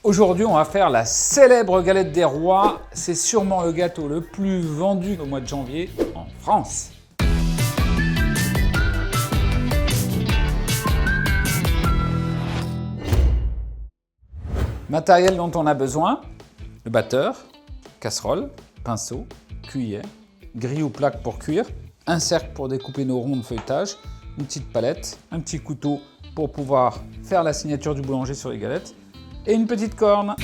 Aujourd'hui, on va faire la célèbre galette des rois. C'est sûrement le gâteau le plus vendu au mois de janvier en France. Matériel dont on a besoin, le batteur, casserole, pinceau, cuillère, grille ou plaque pour cuire, un cercle pour découper nos ronds de feuilletage, une petite palette, un petit couteau pour pouvoir faire la signature du boulanger sur les galettes et une petite corne.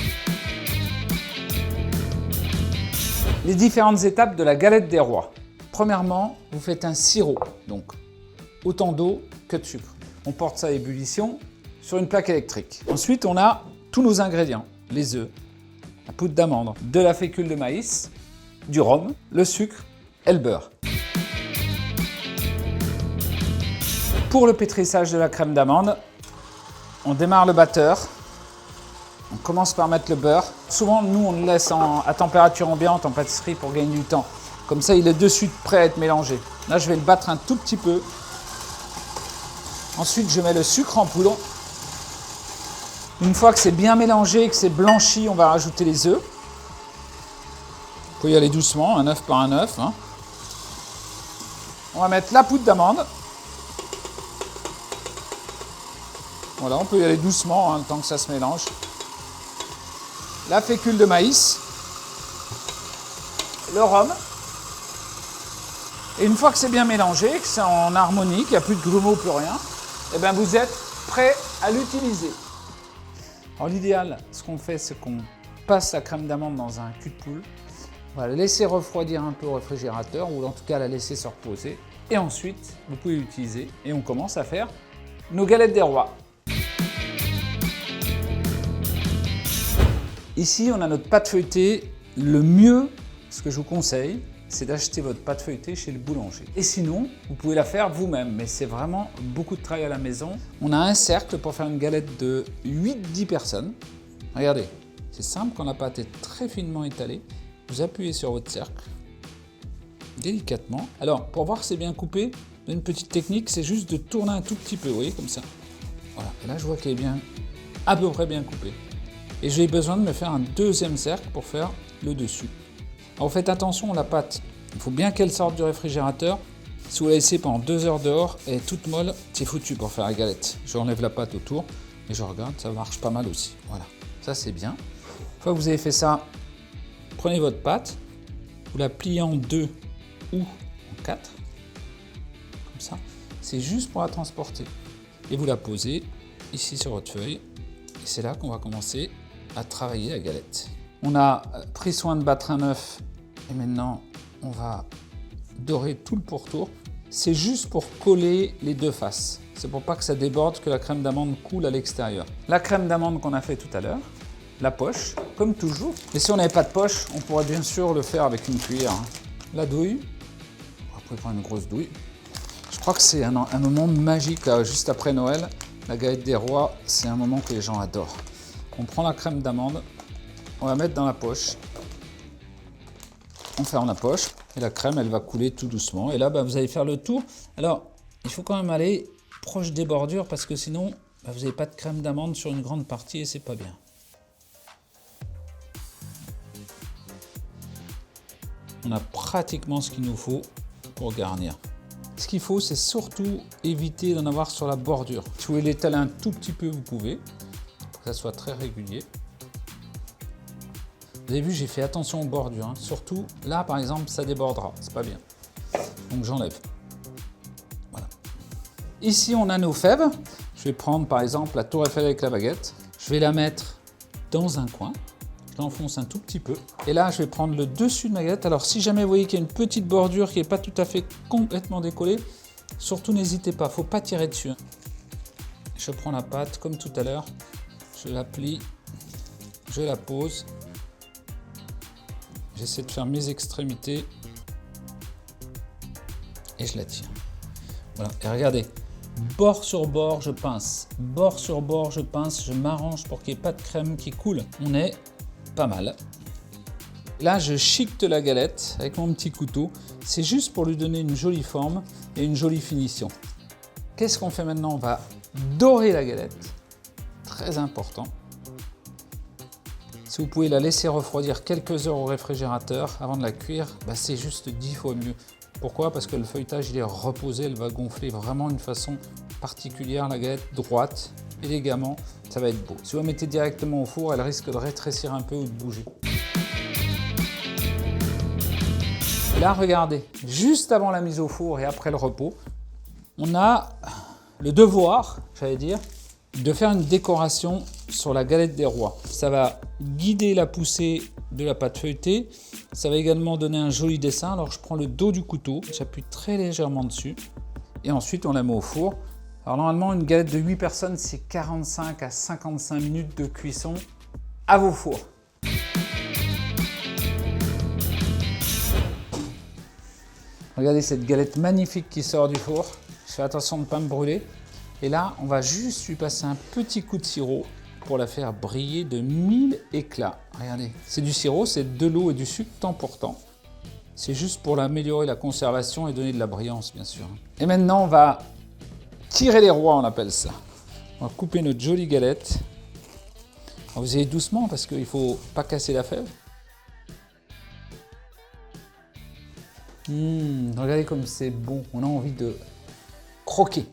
Les différentes étapes de la galette des rois. Premièrement, vous faites un sirop, donc autant d'eau que de sucre. On porte ça à ébullition sur une plaque électrique. Ensuite, on a tous nos ingrédients, les œufs, la poudre d'amande, de la fécule de maïs, du rhum, le sucre et le beurre. Pour le pétrissage de la crème d'amande, on démarre le batteur. On commence par mettre le beurre. Souvent, nous, on le laisse à température ambiante en pâtisserie pour gagner du temps. Comme ça, il est de suite prêt à être mélangé. Là, je vais le battre un tout petit peu. Ensuite, je mets le sucre en poudre. Une fois que c'est bien mélangé et que c'est blanchi, on va rajouter les œufs. Il faut y aller doucement, un œuf par un œuf. On va mettre la poudre d'amande. Voilà, on peut y aller doucement, le temps que ça se mélange. La fécule de maïs, le rhum. Et une fois que c'est bien mélangé, que c'est en harmonie, qu'il n'y a plus de grumeaux, plus rien, et bien vous êtes prêt à l'utiliser. Alors l'idéal, ce qu'on fait, c'est qu'on passe la crème d'amande dans un cul de poule. On va la laisser refroidir un peu au réfrigérateur, ou en tout cas la laisser se reposer. Et ensuite, vous pouvez l'utiliser et on commence à faire nos galettes des rois. Ici, on a notre pâte feuilletée. Le mieux, ce que je vous conseille, c'est d'acheter votre pâte feuilletée chez le boulanger. Et sinon, vous pouvez la faire vous-même, mais c'est vraiment beaucoup de travail à la maison. On a un cercle pour faire une galette de 8-10 personnes. Regardez, c'est simple, quand la pâte est très finement étalée, vous appuyez sur votre cercle, délicatement. Alors, pour voir si c'est bien coupé, une petite technique, c'est juste de tourner un tout petit peu, vous voyez, comme ça. Voilà, et là, je vois qu'elle est bien, à peu près bien coupée. Et j'ai besoin de me faire un deuxième cercle pour faire le dessus. Alors faites attention, la pâte, il faut bien qu'elle sorte du réfrigérateur. Si vous la laissez pendant 2 heures dehors, elle est toute molle, c'est foutu pour faire la galette. Je enlève la pâte autour et je regarde, ça marche pas mal aussi. Voilà, ça c'est bien. Une fois que vous avez fait ça, prenez votre pâte, vous la pliez en 2 ou en 4, comme ça. C'est juste pour la transporter. Et vous la posez ici sur votre feuille. Et c'est là qu'on va commencer à travailler la galette. On a pris soin de battre un œuf et maintenant on va dorer tout le pourtour. C'est juste pour coller les deux faces. C'est pour pas que ça déborde, que la crème d'amande coule à l'extérieur. La crème d'amande qu'on a fait tout à l'heure, la poche, comme toujours. Et si on n'avait pas de poche, on pourrait bien sûr le faire avec une cuillère. La douille, on va prendre une grosse douille. Je crois que c'est un moment magique là, juste après Noël. La galette des rois, c'est un moment que les gens adorent. On prend la crème d'amande, on va mettre dans la poche. On ferme la poche et la crème, elle va couler tout doucement. Et là, vous allez faire le tour. Alors, il faut quand même aller proche des bordures parce que sinon, vous n'avez pas de crème d'amande sur une grande partie et c'est pas bien. On a pratiquement ce qu'il nous faut pour garnir. Ce qu'il faut, c'est surtout éviter d'en avoir sur la bordure. Si vous voulez l'étaler un tout petit peu, vous pouvez, pour que ça soit très régulier. Vous avez vu, j'ai fait attention aux bordures. Surtout là, par exemple, ça débordera, c'est pas bien. Donc j'enlève. Voilà. Ici, on a nos fèves. Je vais prendre par exemple la tour Eiffel avec la baguette. Je vais la mettre dans un coin. Je l'enfonce un tout petit peu. Et là, je vais prendre le dessus de ma galette. Alors, si jamais vous voyez qu'il y a une petite bordure qui n'est pas tout à fait complètement décollée, surtout n'hésitez pas, il ne faut pas tirer dessus. Je prends la pâte comme tout à l'heure. Je la plie. Je la pose. J'essaie de faire mes extrémités. Et je la tire. Voilà. Et regardez. Bord sur bord, je pince. Bord sur bord, je pince. Je m'arrange pour qu'il n'y ait pas de crème qui coule. On est pas mal. Là, je chiquete la galette avec mon petit couteau. C'est juste pour lui donner une jolie forme et une jolie finition. Qu'est-ce qu'on fait maintenant? On va dorer la galette. Très important. Si vous pouvez la laisser refroidir quelques heures au réfrigérateur avant de la cuire, c'est juste 10 fois mieux. Pourquoi? Parce que le feuilletage il est reposé, elle va gonfler vraiment d'une façon particulière, la galette droite, élégamment, ça va être beau. Si vous la mettez directement au four, elle risque de rétrécir un peu ou de bouger. Et là, regardez, juste avant la mise au four et après le repos, on a le devoir, j'allais dire, de faire une décoration sur la galette des rois. Ça va guider la poussée de la pâte feuilletée. Ça va également donner un joli dessin. Alors je prends le dos du couteau, j'appuie très légèrement dessus et ensuite on la met au four. Alors normalement une galette de 8 personnes c'est 45 à 55 minutes de cuisson à vos fours. Regardez cette galette magnifique qui sort du four. Je fais attention de ne pas me brûler. Et là, on va juste lui passer un petit coup de sirop pour la faire briller de 1000 éclats. Regardez, c'est du sirop, c'est de l'eau et du sucre temps pour temps. C'est juste pour l'améliorer la conservation et donner de la brillance, bien sûr. Et maintenant, on va tirer les rois, on appelle ça. On va couper notre jolie galette. Alors, vous allez doucement parce qu'il ne faut pas casser la fève. Regardez comme c'est bon, on a envie de croquer.